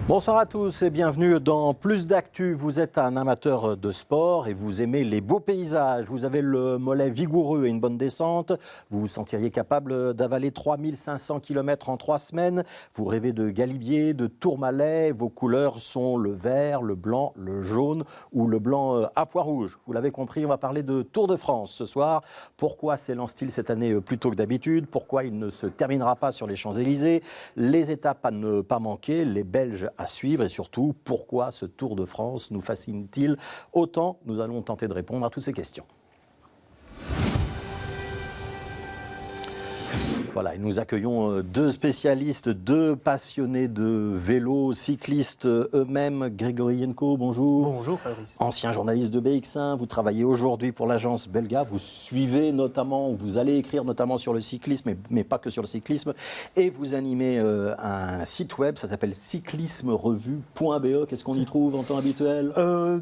Bonsoir à tous et bienvenue dans Plus d'Actu. Vous êtes un amateur de sport et vous aimez les beaux paysages. Vous avez le mollet vigoureux et une bonne descente. Vous vous sentiriez capable d'avaler 3500 km en 3 semaines. Vous rêvez de Galibier, de Tourmalet. Vos couleurs sont le vert, le blanc, le jaune ou le blanc à pois rouge. Vous l'avez compris, on va parler de Tour de France ce soir. Pourquoi s'élance-t-il cette année plutôt que d'habitude? Pourquoi il ne se terminera pas sur les Champs-Élysées? Les étapes à ne pas manquer, les Belges à suivre et surtout, pourquoi ce Tour de France nous fascine-t-il autant? Nous allons tenter de répondre à toutes ces questions. Voilà, et nous accueillons deux spécialistes, deux passionnés de vélo, cyclistes eux-mêmes. Grégory Yenko, bonjour. Bonjour Fabrice. Ancien journaliste de BX1, vous travaillez aujourd'hui pour l'agence Belga. Vous suivez notamment, vous allez écrire notamment sur le cyclisme, mais pas que sur le cyclisme. Et vous animez un site web, ça s'appelle cyclismerevue.be. Qu'est-ce qu'on y trouve en temps habituel?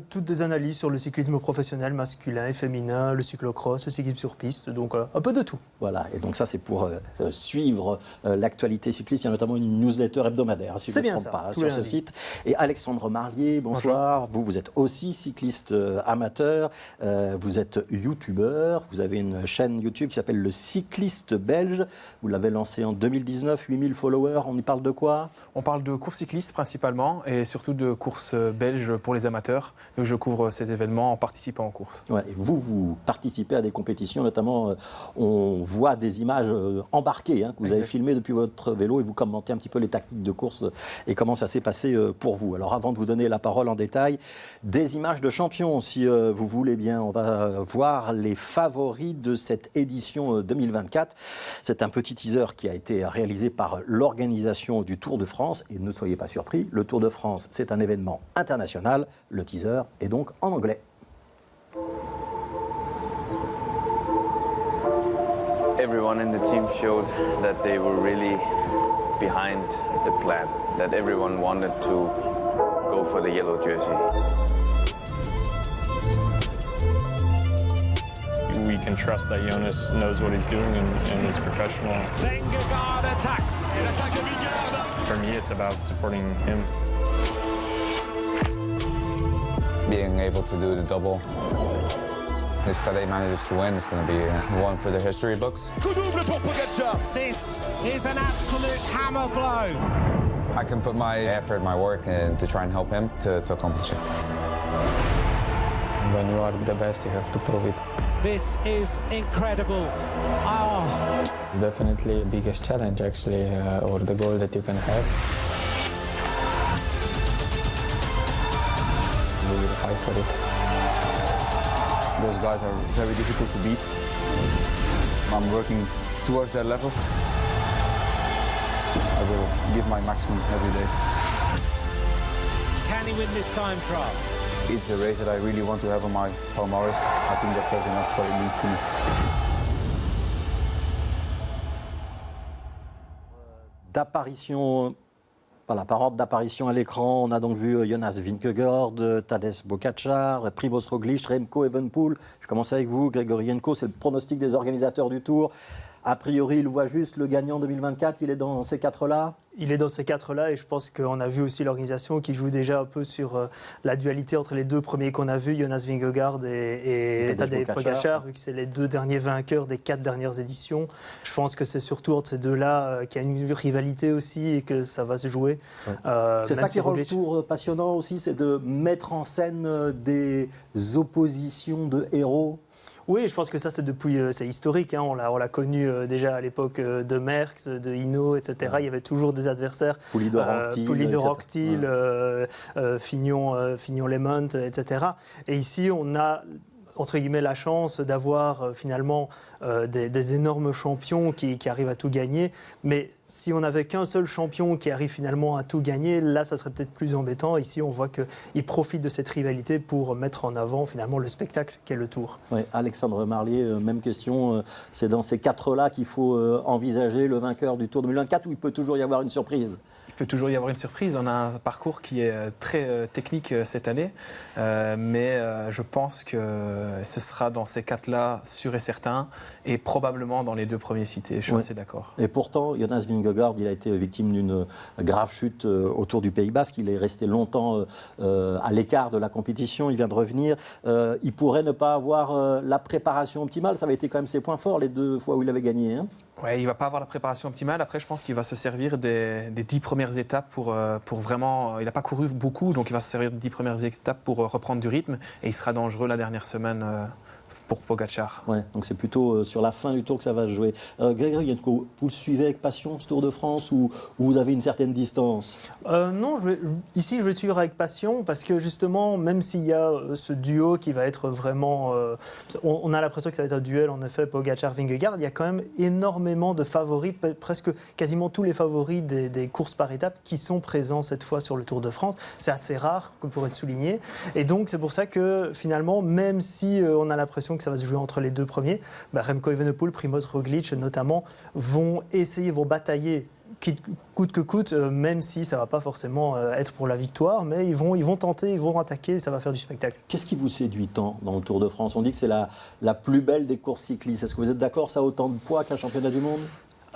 Toutes des analyses sur le cyclisme professionnel, masculin et féminin, le cyclocross, le cyclisme sur piste, donc un peu de tout. Voilà, et donc ça c'est pour suivre l'actualité cycliste. Il y a notamment une newsletter hebdomadaire, si je ne me trompe pas, sur ce site. Et Alexandre Marlier, bonsoir. Bonjour. Vous êtes aussi cycliste amateur, vous êtes youtubeur, vous avez une chaîne YouTube qui s'appelle Le Cycliste Belge. Vous l'avez lancée en 2019, 8000 followers. On y parle de quoi? On parle de courses cyclistes principalement et surtout de courses belges pour les amateurs. Donc je couvre ces événements en participant aux courses. Ouais, et vous participez à des compétitions, notamment on voit des images embarquées que vous avez filmées depuis votre vélo et vous commentez un petit peu les tactiques de course et comment ça s'est passé pour vous. Alors avant de vous donner la parole en détail, des images de champions si vous voulez bien. On va voir les favoris de cette édition 2024. C'est un petit teaser qui a été réalisé par l'organisation du Tour de France et ne soyez pas surpris, le Tour de France c'est un événement international. Le teaser est donc en anglais. Everyone in the team showed that they were really behind the plan, that everyone wanted to go for the yellow jersey. We can trust that Jonas knows what he's doing and is professional. Vingegaard attacks. For me, it's about supporting him. Being able to do the double. If Tadej manages to win, it's going to be one for the history books. This is an absolute hammer blow. I can put my effort, my work in to try and help him to accomplish it. When you are the best, you have to prove it. This is incredible. Oh. It's definitely the biggest challenge, actually, or the goal that you can have. We will fight for it. Those guys are very difficult to beat. I'm working towards their level. I will give my maximum every day. Can he win this time trial? It's a race that I really want to have on my palmarès. I think that says enough what it means to me. D'apparition, voilà, par ordre d'apparition à l'écran, on a donc vu Jonas Vingegaard, Tadej Pogačar, Primož Roglič, Remco Evenepoel. Je commence avec vous, Grégory Yenko, c'est le pronostic des organisateurs du Tour. A priori, il voit juste le gagnant 2024, il est dans ces quatre-là? Il est dans ces quatre-là et je pense qu'on a vu aussi l'organisation qui joue déjà un peu sur la dualité entre les deux premiers qu'on a vus, Jonas Vingegaard et Tadej Pogačar, vu que c'est les deux derniers vainqueurs des 4 dernières éditions. Je pense que c'est surtout entre ces deux-là qu'il y a une rivalité aussi et que ça va se jouer. Ouais. C'est ça qui rend le Tour passionnant aussi, c'est de mettre en scène des oppositions de héros. Oui, je pense que ça, c'est historique. Hein. On l'a connu déjà à l'époque de Merckx, de Hinault, etc. Ouais. Il y avait toujours des adversaires. Poulidor-Octil, Fignon-Lemont, etc. Et ici, on a entre guillemets la chance d'avoir finalement des énormes champions qui arrivent à tout gagner. Mais si on n'avait qu'un seul champion qui arrive finalement à tout gagner, là, ça serait peut-être plus embêtant. Ici, on voit qu'il profite de cette rivalité pour mettre en avant finalement le spectacle qu'est le Tour. Oui, Alexandre Marlier, même question. C'est dans ces quatre-là qu'il faut envisager le vainqueur du Tour 2024 ou il peut toujours y avoir une surprise? Il peut toujours y avoir une surprise. On a un parcours qui est très technique cette année, mais je pense que ce sera dans ces 4-là, sûr et certain, et probablement dans les 2 premiers cités. Je suis assez d'accord. Et pourtant, Jonas Vingegaard, il a été victime d'une grave chute autour du Pays Basque. Il est resté longtemps à l'écart de la compétition. Il vient de revenir. Il pourrait ne pas avoir la préparation optimale. Ça avait été quand même ses points forts les 2 fois où il avait gagné. Hein. Ouais, il ne va pas avoir la préparation optimale. Après, je pense qu'il va se servir des 10 premières étapes pour vraiment... Il n'a pas couru beaucoup, donc il va se servir des 10 premières étapes pour reprendre du rythme. Et il sera dangereux la dernière semaine pour Pogačar. Ouais, donc c'est plutôt sur la fin du tour que ça va se jouer. Grégory Yenko, vous le suivez avec passion ce Tour de France ou vous avez une certaine distance? Non, ici je vais le suivre avec passion parce que justement, même s'il y a ce duo qui va être vraiment... on a l'impression que ça va être un duel en effet Pogačar-Vingegaard, il y a quand même énormément de favoris, presque quasiment tous les favoris des courses par étapes qui sont présents cette fois sur le Tour de France. C'est assez rare, pour être souligné. Et donc c'est pour ça que finalement, même si on a l'impression que ça va se jouer entre les 2 premiers, Remco Evenepoel, Primož Roglič notamment, vont batailler coûte que coûte, même si ça ne va pas forcément être pour la victoire, mais ils vont tenter, ils vont attaquer, ça va faire du spectacle. Qu'est-ce qui vous séduit tant dans le Tour de France? On dit que c'est la plus belle des courses cyclistes. Est-ce que vous êtes d'accord, ça a autant de poids qu'un championnat du monde?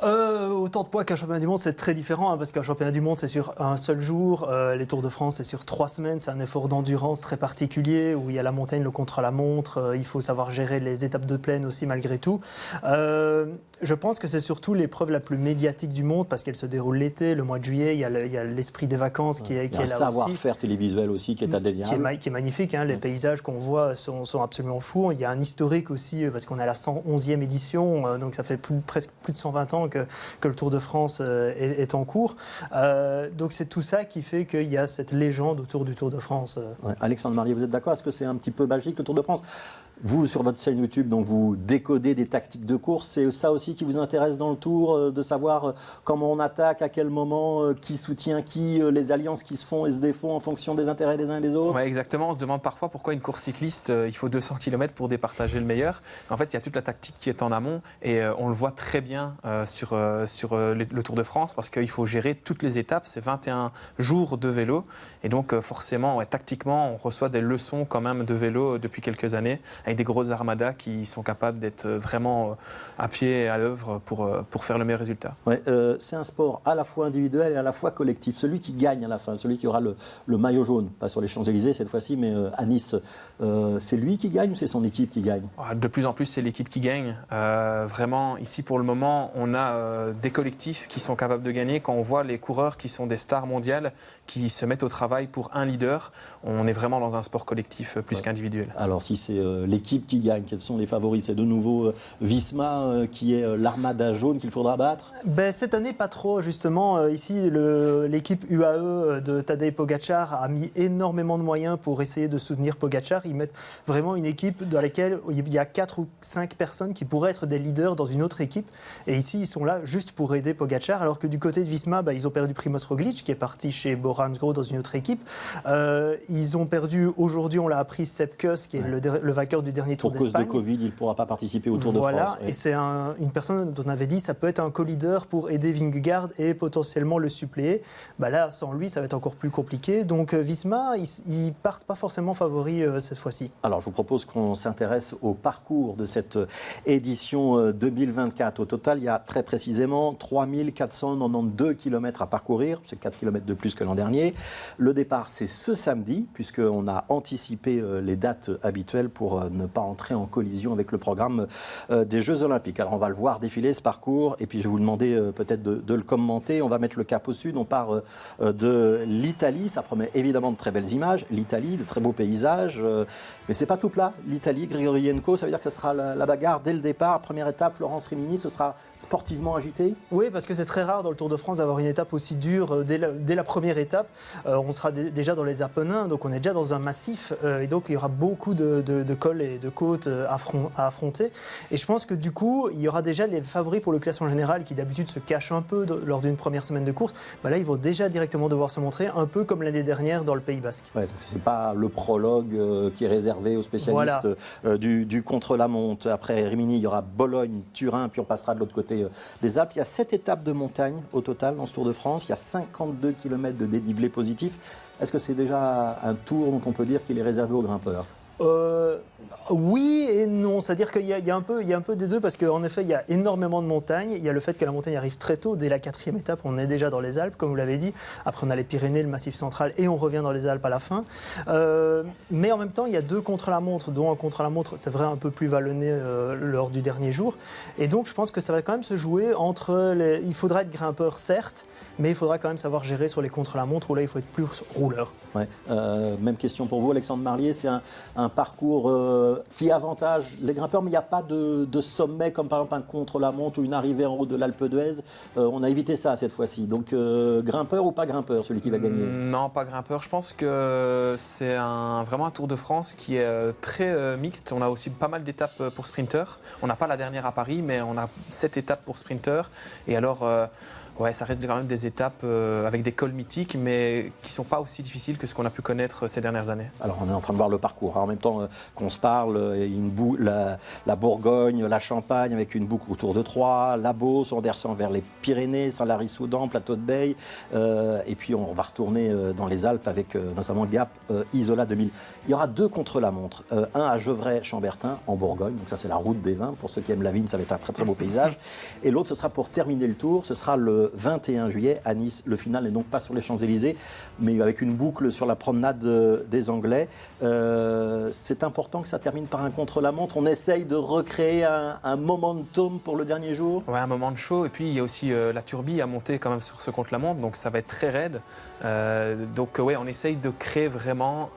Autant de poids qu'un championnat du monde, c'est très différent parce qu'un championnat du monde c'est sur un seul jour, les Tours de France c'est sur 3 semaines, c'est un effort d'endurance très particulier où il y a la montagne, le contre-la-montre, il faut savoir gérer les étapes de plaine aussi malgré tout. Je pense que c'est surtout l'épreuve la plus médiatique du monde parce qu'elle se déroule l'été, le mois de juillet, il y a l'esprit des vacances qui est là aussi. Il y a un savoir-faire télévisuel aussi qui est indéniable. Qui est magnifique, hein, les paysages qu'on voit sont absolument fous. Il y a un historique aussi parce qu'on est à la 111e édition, donc ça fait presque plus de 120 ans que le Tour de France est en cours. Donc c'est tout ça qui fait qu'il y a cette légende autour du Tour de France. Ouais. Alexandre Marlier, vous êtes d'accord? Est-ce que c'est un petit peu magique le Tour de France? Vous, sur votre chaîne YouTube, donc vous décodez des tactiques de course. C'est ça aussi qui vous intéresse dans le Tour, de savoir comment on attaque, à quel moment, qui soutient qui, les alliances qui se font et se défont en fonction des intérêts des uns et des autres? Oui, exactement. On se demande parfois pourquoi une course cycliste, il faut 200 km pour départager le meilleur. En fait, il y a toute la tactique qui est en amont et on le voit très bien sur le Tour de France parce qu'il faut gérer toutes les étapes. C'est 21 jours de vélo et donc forcément, tactiquement, on reçoit des leçons quand même de vélo depuis quelques années, avec des grosses armadas qui sont capables d'être vraiment à pied et à l'œuvre pour faire le meilleur résultat. Ouais, c'est un sport à la fois individuel et à la fois collectif. Celui qui gagne à la fin, celui qui aura le maillot jaune, pas sur les Champs-Élysées cette fois-ci, mais à Nice, c'est lui qui gagne ou c'est son équipe qui gagne? De plus en plus, c'est l'équipe qui gagne. Vraiment, ici pour le moment, on a des collectifs qui sont capables de gagner. Quand on voit les coureurs qui sont des stars mondiales, qui se mettent au travail pour un leader, on est vraiment dans un sport collectif plus qu'individuel. Alors si c'est l'équipe qui gagne, quels sont les favoris? C'est de nouveau Visma qui est l'armada jaune qu'il faudra battre? Cette année, pas trop, justement. Ici, l'équipe UAE de Tadej Pogačar a mis énormément de moyens pour essayer de soutenir Pogačar. Ils mettent vraiment une équipe dans laquelle il y a 4 ou 5 personnes qui pourraient être des leaders dans une autre équipe. Et ici, ils sont là juste pour aider Pogačar, alors que du côté de Visma, ils ont perdu Primož Roglič, qui est parti chez Bora Hansgrohe dans une autre équipe. Ils ont perdu, aujourd'hui, on l'a appris, Sepp Kuss, qui est le vainqueur du dernier Tour d'Espagne. Pour cause de Covid, il ne pourra pas participer au Tour de France. Voilà, et c'est une personne dont on avait dit ça peut être un co-leader pour aider Vingegaard et potentiellement le suppléer. Là, sans lui, ça va être encore plus compliqué. Donc Visma, ils partent pas forcément favoris cette fois-ci. Alors, je vous propose qu'on s'intéresse au parcours de cette édition 2024. Au total, il y a très précisément 3492 km à parcourir. C'est 4 km de plus que l'an dernier. Le départ, c'est ce samedi, puisqu'on a anticipé les dates habituelles pour ne pas entrer en collision avec le programme des Jeux Olympiques. Alors, on va le voir défiler, ce parcours, et puis je vais vous demander peut-être de le commenter. On va mettre le cap au sud. On part de l'Italie. Ça promet évidemment de très belles images. L'Italie, de très beaux paysages. Mais c'est pas tout plat. L'Italie, Grégory Yenko, ça veut dire que ce sera la bagarre dès le départ. Première étape, Florence Rimini, ce sera sportivement agité? Oui, parce que c'est très rare dans le Tour de France d'avoir une étape aussi dure dès la première étape. On sera déjà dans les Apennins, donc on est déjà dans un massif. Et donc il y aura beaucoup de cols col et de côte à affronter. Et je pense que du coup, il y aura déjà les favoris pour le classement général qui d'habitude se cachent un peu lors d'une première semaine de course. Bah là, ils vont déjà directement devoir se montrer, un peu comme l'année dernière dans le Pays Basque. Ouais, ce n'est pas le prologue qui est réservé aux spécialistes du contre-la-montre. Après Rimini, il y aura Bologne, Turin, puis on passera de l'autre côté des Alpes. Il y a 7 étapes de montagne au total dans ce Tour de France. Il y a 52 km de dénivelé positif. Est-ce que c'est déjà un tour dont on peut dire qu'il est réservé aux grimpeurs ? Oui et non, c'est-à-dire qu'il y a un peu des deux parce qu'en effet il y a énormément de montagnes, il y a le fait que la montagne arrive très tôt, dès la 4e étape on est déjà dans les Alpes comme vous l'avez dit, après on a les Pyrénées, le Massif central et on revient dans les Alpes à la fin, mais en même temps il y a 2 contre-la-montre, dont un contre-la-montre c'est vrai un peu plus vallonné lors du dernier jour, et donc je pense que ça va quand même se jouer entre il faudra être grimpeur certes, mais il faudra quand même savoir gérer sur les contre-la-montre où là il faut être plus rouleur. Ouais. Même question pour vous Alexandre Marlier, c'est un parcours qui avantage les grimpeurs, mais il n'y a pas de sommet comme par exemple un contre-la-montre ou une arrivée en haut de l'Alpe d'Huez. On a évité ça cette fois-ci. Donc grimpeur ou pas grimpeur, celui qui va gagner ? Non, pas grimpeur. Je pense que c'est vraiment un Tour de France qui est très mixte. On a aussi pas mal d'étapes pour sprinteurs. On n'a pas la dernière à Paris, mais on a 7 étapes pour sprinteurs. Et alors... ouais, ça reste quand même des étapes avec des cols mythiques, mais qui ne sont pas aussi difficiles que ce qu'on a pu connaître ces dernières années. Alors, on est en train de voir le parcours. En même temps qu'on se parle, il y a la Bourgogne, la Champagne, avec une boucle autour de Troyes, la Beauce, on descend vers les Pyrénées, Saint-Lary-Soudan, Plateau de Beille. Et puis, on va retourner dans les Alpes avec notamment Gap, Isola 2000. Il y aura 2 contre-la-montre. Un à Gevrey-Chambertin, en Bourgogne. Donc, ça, c'est la route des vins. Pour ceux qui aiment la vigne, ça va être un très, très beau paysage. Et l'autre, ce sera pour terminer le tour. Ce sera le 21 juillet à Nice. Le final n'est donc pas sur les Champs-Élysées, mais avec une boucle sur la promenade des Anglais. C'est important que ça termine par un contre-la-montre. On essaye de recréer un momentum pour le dernier jour. Ouais, un moment de show. Et puis, il y a aussi la turbie à monter quand même sur ce contre-la-montre. Donc, ça va être très raide. Donc, ouais, on essaye de créer vraiment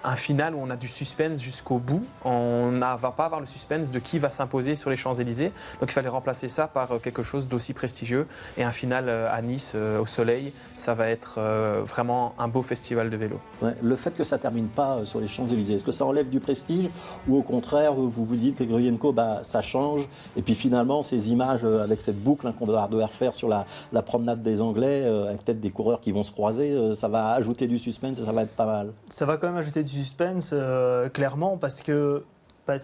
un final où on a du suspense jusqu'au bout. On ne va pas avoir le suspense de qui va s'imposer sur les Champs-Élysées. Donc il fallait remplacer ça par quelque chose d'aussi prestigieux. Et un final à Nice, au soleil, ça va être vraiment un beau festival de vélo. Ouais, le fait que ça ne termine pas sur les Champs-Élysées, est-ce que ça enlève du prestige ou au contraire, vous vous dites que Gruyenko, ça change et puis finalement, ces images avec cette boucle qu'on va devoir faire sur la promenade des Anglais, avec peut-être des coureurs qui vont se croiser, ça va ajouter du suspense et ça va être pas mal. Ça va quand même ajouter du suspense, clairement, parce que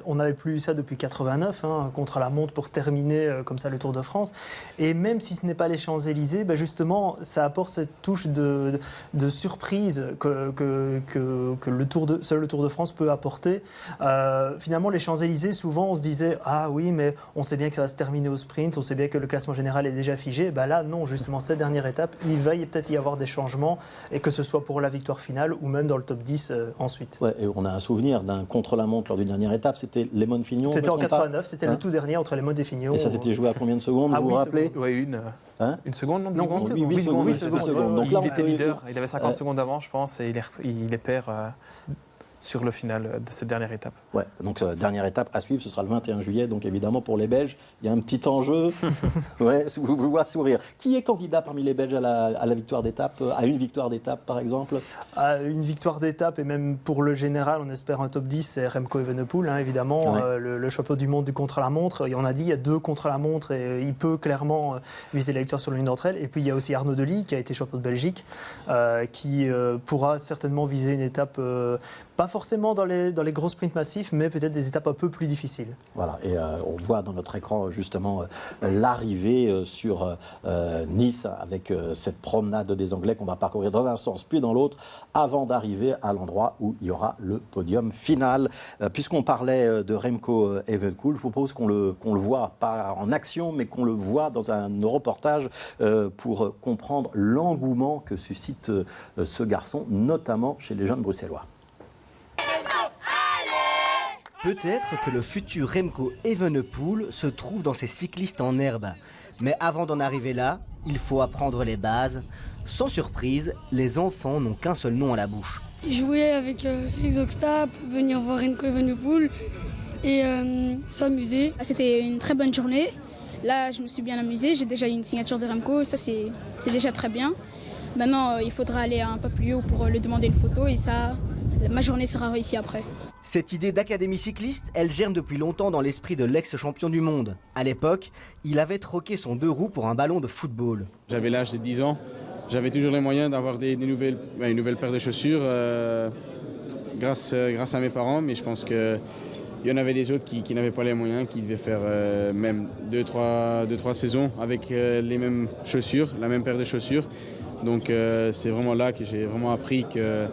on n'avait plus eu ça depuis 89, contre la montre pour terminer comme ça le Tour de France. Et même si ce n'est pas les Champs-Élysées, justement, ça apporte cette touche de surprise que seul le Tour de France peut apporter. Finalement, les Champs-Élysées, souvent, on se disait « Ah oui, mais on sait bien que ça va se terminer au sprint, on sait bien que le classement général est déjà figé. » Là, non, justement, cette dernière étape, il va peut-être y avoir des changements, et que ce soit pour la victoire finale ou même dans le top 10 ensuite. Ouais, et on a un souvenir d'un contre-la-montre lors d'une dernière étape. C'était Lemon-Fignon. C'était en 89, c'était le tout dernier entre Lemon et Fignon. Et ça s'était joué à combien de secondes, vous vous rappelez ? Oui, une seconde, non, 8 secondes. Donc là, il était leader, il avait 50 secondes d'avance, je pense, et il les perd sur le final de cette dernière étape. Ouais, donc dernière étape à suivre, ce sera le 21 juillet. Donc évidemment, pour les Belges, il y a un petit enjeu. Ouais, vous voyez sourire. Qui est candidat parmi les Belges à la victoire d'étape, à une victoire d'étape par exemple ? À une victoire d'étape et même pour le général, on espère un top 10, c'est Remco Evenepoel, évidemment, ouais. Le champion du monde du contre-la-montre. Et on a dit, il y a 2 contre-la-montre et il peut clairement viser la victoire sur l'une d'entre elles. Et puis il y a aussi Arnaud Delis qui a été champion de Belgique, qui pourra certainement viser une étape... pas forcément dans les gros sprints massifs, mais peut-être des étapes un peu plus difficiles. Voilà, et on voit dans notre écran justement l'arrivée sur Nice avec cette promenade des Anglais qu'on va parcourir dans un sens puis dans l'autre avant d'arriver à l'endroit où il y aura le podium final. Puisqu'on parlait de Remco Evenepoel, je propose qu'on le voit, pas en action, mais qu'on le voit dans un reportage pour comprendre l'engouement que suscite ce garçon, notamment chez les jeunes bruxellois. Peut-être que le futur Remco Evenepoel se trouve dans ces cyclistes en herbe. Mais avant d'en arriver là, il faut apprendre les bases. Sans surprise, les enfants n'ont qu'un seul nom à la bouche. Jouer avec les Oxtap, venir voir Remco Evenepoel et s'amuser. C'était une très bonne journée. Là, je me suis bien amusée. J'ai déjà eu une signature de Remco. Ça, c'est déjà très bien. Maintenant, il faudra aller un peu plus haut pour lui demander une photo et ça, ma journée sera réussie après. Cette idée d'académie cycliste, elle germe depuis longtemps dans l'esprit de l'ex-champion du monde. À l'époque, il avait troqué son 2 roues pour un ballon de football. J'avais l'âge de 10 ans, j'avais toujours les moyens d'avoir une nouvelle paire de chaussures grâce à mes parents, mais je pense qu'il y en avait des autres qui n'avaient pas les moyens, qui devaient faire même 2-3 saisons avec les mêmes chaussures, la même paire de chaussures. Donc c'est vraiment là que j'ai vraiment appris que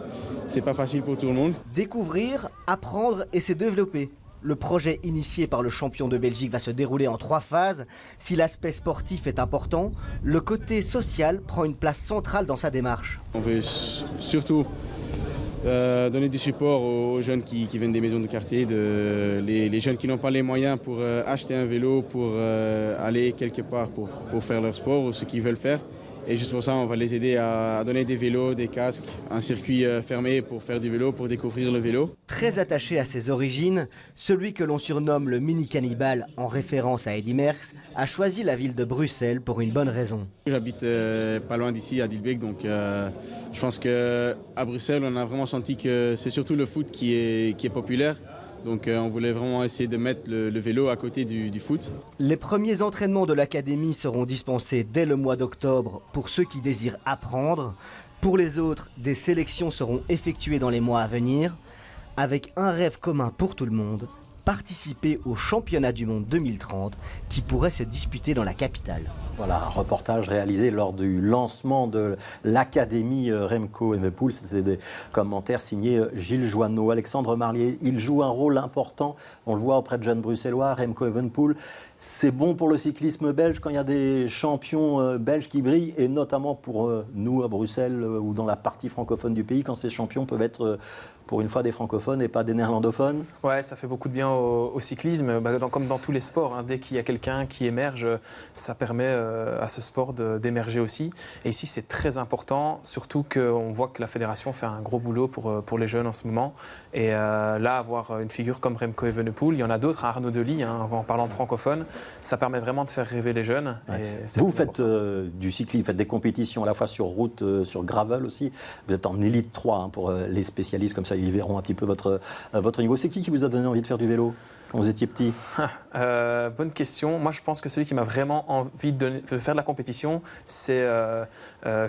c'est pas facile pour tout le monde. Découvrir, apprendre et se développer. Le projet initié par le champion de Belgique va se dérouler en 3 phases. Si l'aspect sportif est important, le côté social prend une place centrale dans sa démarche. On veut surtout donner du support aux jeunes qui viennent des maisons de quartier, les jeunes qui n'ont pas les moyens pour acheter un vélo, pour aller quelque part pour faire leur sport ou ce qu'ils veulent faire. Et juste pour ça, on va les aider à donner des vélos, des casques, un circuit fermé pour faire du vélo, pour découvrir le vélo. Très attaché à ses origines, celui que l'on surnomme le mini-cannibale en référence à Eddy Merckx a choisi la ville de Bruxelles pour une bonne raison. J'habite pas loin d'ici, à Dilbeek, donc je pense qu'à Bruxelles, on a vraiment senti que c'est surtout le foot qui est populaire. Donc on voulait vraiment essayer de mettre le vélo à côté du foot. Les premiers entraînements de l'académie seront dispensés dès le mois d'octobre pour ceux qui désirent apprendre. Pour les autres, des sélections seront effectuées dans les mois à venir, avec un rêve commun pour tout le monde, participer au championnat du monde 2030 qui pourrait se disputer dans la capitale. Voilà, un reportage réalisé lors du lancement de l'Académie Remco Evenepoel. C'était des commentaires signés Gilles Joanneau. Alexandre Marlier, il joue un rôle important, on le voit auprès de jeunes bruxellois, Remco Evenepoel. C'est bon pour le cyclisme belge quand il y a des champions belges qui brillent, et notamment pour nous à Bruxelles ou dans la partie francophone du pays, quand ces champions peuvent être pour une fois des francophones et pas des néerlandophones. Ouais, ça fait beaucoup de bien au cyclisme, comme dans tous les sports. Hein. Dès qu'il y a quelqu'un qui émerge, ça permet à ce sport d'émerger aussi. Et ici, c'est très important, surtout qu'on voit que la fédération fait un gros boulot pour les jeunes en ce moment. Et là, avoir une figure comme Remco Evenepoel, il y en a d'autres, Arnaud Delis, en parlant de francophones, ça permet vraiment de faire rêver les jeunes. Ouais. Vous faites du cyclisme, vous faites des compétitions à la fois sur route, sur gravel aussi. Vous êtes en élite 3 pour les spécialistes, comme ça ils verront un petit peu votre niveau. C'est qui vous a donné envie de faire du vélo quand vous étiez petit? Bonne question. Moi, je pense que celui qui m'a vraiment envie de faire de la compétition, c'est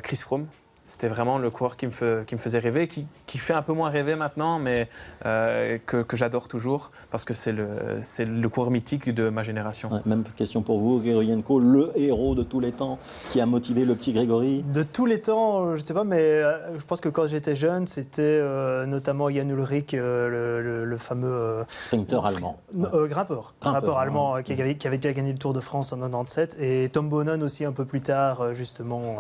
Chris Froome. C'était vraiment le coureur qui me faisait rêver, qui fait un peu moins rêver maintenant, mais que j'adore toujours, parce que c'est le coureur mythique de ma génération. Ouais, même question pour vous, Gregorienko, le héros de tous les temps qui a motivé le petit Grégory? De tous les temps, je ne sais pas, mais je pense que quand j'étais jeune, c'était notamment Jan Ullrich, le fameux... sprinter allemand. Grimpeur allemand qui avait déjà gagné le Tour de France en 97, et Tom Boonen aussi un peu plus tard, justement,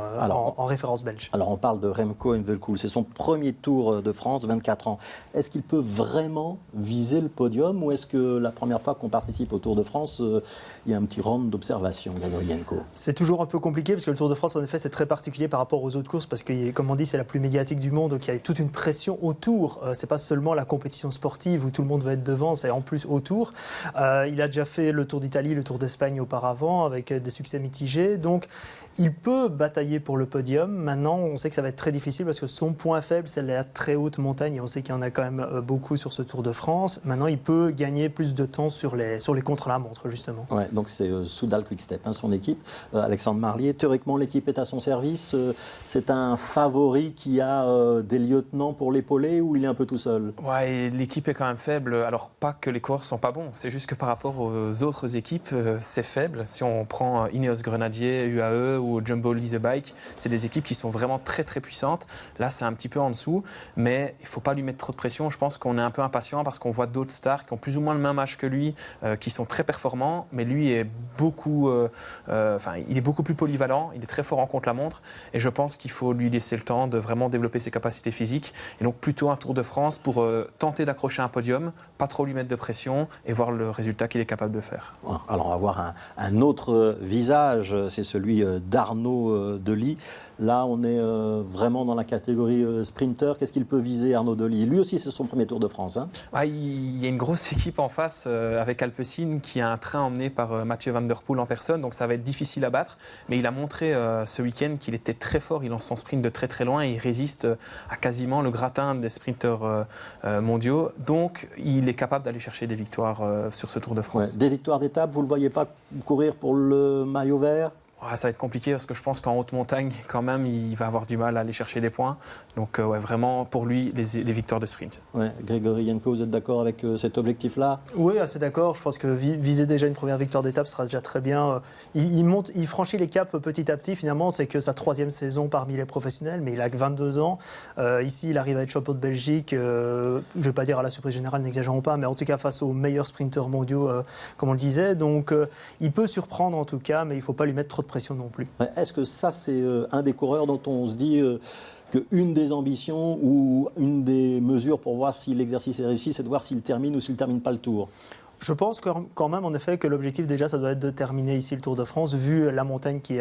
en référence belge. Alors, on parle de Remco Evenepoel, c'est son premier Tour de France, 24 ans. Est-ce qu'il peut vraiment viser le podium, ou est-ce que la première fois qu'on participe au Tour de France, il y a un petit round d'observation, Gregorienko? C'est toujours un peu compliqué, parce que le Tour de France, en effet, c'est très particulier par rapport aux autres courses, parce que, comme on dit, c'est la plus médiatique du monde, donc il y a toute une pression autour. C'est pas seulement la compétition sportive où tout le monde va être devant, c'est en plus autour. Il a déjà fait le Tour d'Italie, le Tour d'Espagne auparavant, avec des succès mitigés, donc il peut batailler pour le podium. Maintenant, on sait que ça va être très difficile parce que son point faible, c'est la très haute montagne, et on sait qu'il y en a quand même beaucoup sur ce Tour de France. Maintenant, il peut gagner plus de temps sur les contre-la-montre, justement. Ouais, donc c'est Soudal Quick-Step, son équipe. Alexandre Marlier, théoriquement, l'équipe est à son service. C'est un favori qui a des lieutenants pour l'épauler, ou il est un peu tout seul? Ouais, l'équipe est quand même faible. Alors, pas que les coureurs sont pas bons, c'est juste que par rapport aux autres équipes, c'est faible. Si on prend Ineos Grenadier, UAE ou Jumbo Lease Bike, c'est des équipes qui sont vraiment très très puissantes. Là, c'est un petit peu en dessous, mais il ne faut pas lui mettre trop de pression. Je pense qu'on est un peu impatient parce qu'on voit d'autres stars qui ont plus ou moins le même âge que lui, qui sont très performants, mais lui est il est beaucoup plus polyvalent, il est très fort en contre-la-montre, et je pense qu'il faut lui laisser le temps de vraiment développer ses capacités physiques, et donc plutôt un Tour de France pour tenter d'accrocher un podium, pas trop lui mettre de pression et voir le résultat qu'il est capable de faire. Alors on va voir un autre visage, c'est celui d'Arnaud Delis. Là, on est vraiment dans la catégorie sprinter. Qu'est-ce qu'il peut viser, Arnaud Delis? Lui aussi, c'est son premier Tour de France. Hein. Il y a une grosse équipe en face avec Alpecin qui a un train emmené par Mathieu Van Der Poel en personne, donc ça va être difficile à battre. Mais il a montré ce week-end qu'il était très fort, il lance son sprint de très très loin et il résiste à quasiment le gratin des sprinteurs mondiaux. Donc il est capable d'aller chercher des victoires sur ce Tour de France. Ouais, des victoires d'étape, vous ne le voyez pas courir pour le maillot vert? Ça va être compliqué parce que je pense qu'en haute montagne, quand même, il va avoir du mal à aller chercher des points. Donc, vraiment, pour lui, les victoires de sprint. Ouais. Grégory Yenko, vous êtes d'accord avec cet objectif-là? Oui, assez d'accord. Je pense que viser déjà une première victoire d'étape sera déjà très bien. Il franchit les caps petit à petit. Finalement, c'est que sa 3e saison parmi les professionnels, mais il a que 22 ans. Ici, il arrive à être champion de Belgique. Je ne vais pas dire à la surprise générale, n'exagérons pas, mais en tout cas face aux meilleurs sprinteurs mondiaux, comme on le disait. Donc, il peut surprendre en tout cas, mais il ne faut pas lui mettre trop de pression non plus. Est-ce que ça, c'est un des coureurs dont on se dit qu'une des ambitions ou une des mesures pour voir si l'exercice est réussi, c'est de voir s'il termine ou s'il ne termine pas le Tour? Je pense quand même, en effet, que l'objectif, déjà, ça doit être de terminer ici le Tour de France, vu la montagne qui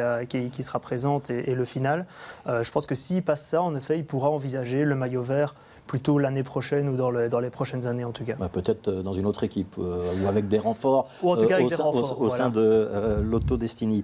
sera présente et le final. Je pense que s'il passe ça, en effet, il pourra envisager le maillot vert plutôt l'année prochaine ou dans les prochaines années, en tout cas. Peut-être dans une autre équipe ou avec des renforts, ou en tout cas avec des renforts, au sein de l'Auto Destiny.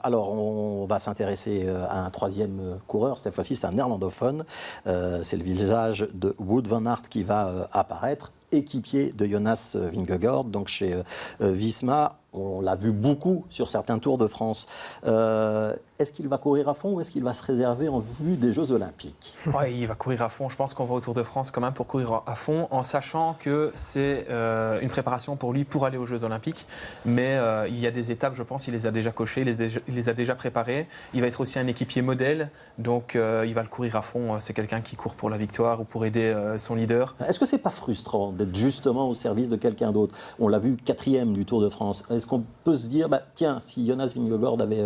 Alors, on va s'intéresser à un 3e coureur. Cette fois-ci, c'est un néerlandophone. C'est le visage de Wout van Aert qui va apparaître, équipier de Jonas Vingegaard, donc chez Visma. On l'a vu beaucoup sur certains Tours de France. Est-ce qu'il va courir à fond ou est-ce qu'il va se réserver en vue des Jeux Olympiques? Il va courir à fond. Je pense qu'on va au Tour de France quand même pour courir à fond, en sachant que c'est une préparation pour lui pour aller aux Jeux Olympiques. Mais il y a des étapes, je pense, il les a déjà cochées, il les a déjà préparées. Il va être aussi un équipier modèle, donc il va le courir à fond. C'est quelqu'un qui court pour la victoire ou pour aider son leader. Est-ce que c'est pas frustrant d'être justement au service de quelqu'un d'autre? On l'a vu 4e du Tour de France. Est-ce qu'on peut se dire, tiens, si Jonas Vingegaard avait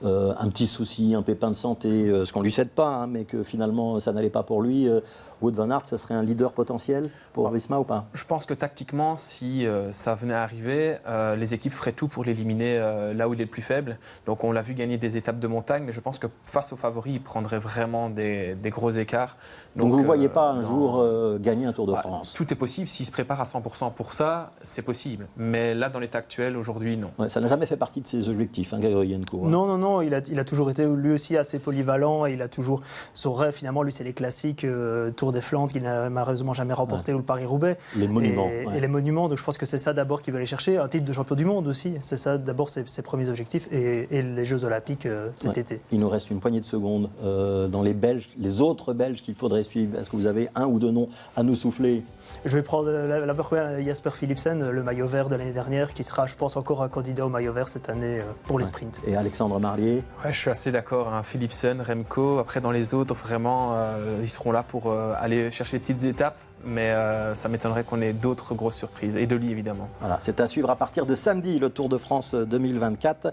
un petit souci, un pépin de santé, ce qu'on ne lui cède pas, hein, mais que finalement ça n'allait pas pour lui, Wout van Aert, ça serait un leader potentiel pour Visma ou pas? Je pense que tactiquement, si ça venait à arriver, les équipes feraient tout pour l'éliminer là où il est le plus faible. Donc on l'a vu gagner des étapes de montagne, mais je pense que face aux favoris, il prendrait vraiment des gros écarts. Donc vous ne voyez pas un jour gagner un Tour de France? Tout est possible. S'il se prépare à 100% pour ça, c'est possible. Mais là, dans l'état actuel, aujourd'hui, non. Ouais, ça n'a jamais fait partie de ses objectifs, hein, Grégory Yenko. Hein. Non, il a toujours été lui aussi assez polyvalent. Et il a toujours son rêve, finalement, lui, c'est les classiques Tour des Flandres qu'il n'a malheureusement jamais remporté, ou le Paris-Roubaix. Les monuments. Et les monuments. Donc je pense que c'est ça d'abord qu'il va aller chercher. Un titre de champion du monde aussi. C'est ça d'abord ses premiers objectifs. Et les Jeux Olympiques cet été. Il nous reste une poignée de secondes dans les autres Belges qu'il faudrait suivre. Est-ce que vous avez un ou deux noms à nous souffler? Je vais prendre la première, Jasper Philipsen, le maillot vert de l'année dernière, qui sera, je pense, encore un candidat au maillot vert cette année pour les sprints. Et Alexandre Marlier? Je suis assez d'accord. Hein. Philipsen, Remco. Après, dans les autres, vraiment, ils seront là pour aller chercher les petites étapes. Mais ça m'étonnerait qu'on ait d'autres grosses surprises. Et de lui, évidemment. Voilà, c'est à suivre à partir de samedi, le Tour de France 2024.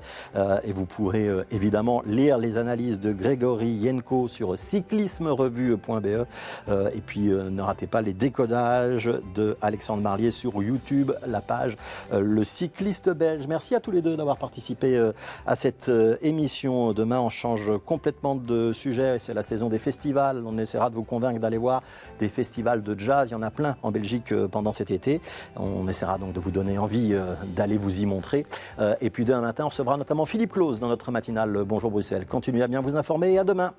Et vous pourrez évidemment lire les analyses de Grégory Yenko sur cyclismerevue.be. Et puis, ne ratez pas les décodages de Alexandre Marlier sur YouTube, la page Le Cycliste Belge. Merci à tous les deux d'avoir participé à cette émission. Demain, on change complètement de sujet. C'est la saison des festivals. On essaiera de vous convaincre d'aller voir des festivals de jazz. Il y en a plein en Belgique pendant cet été. On essaiera donc de vous donner envie d'aller vous y montrer. Et puis demain matin, on recevra notamment Philippe Claus dans notre matinale Bonjour Bruxelles. Continuez à bien vous informer et à demain.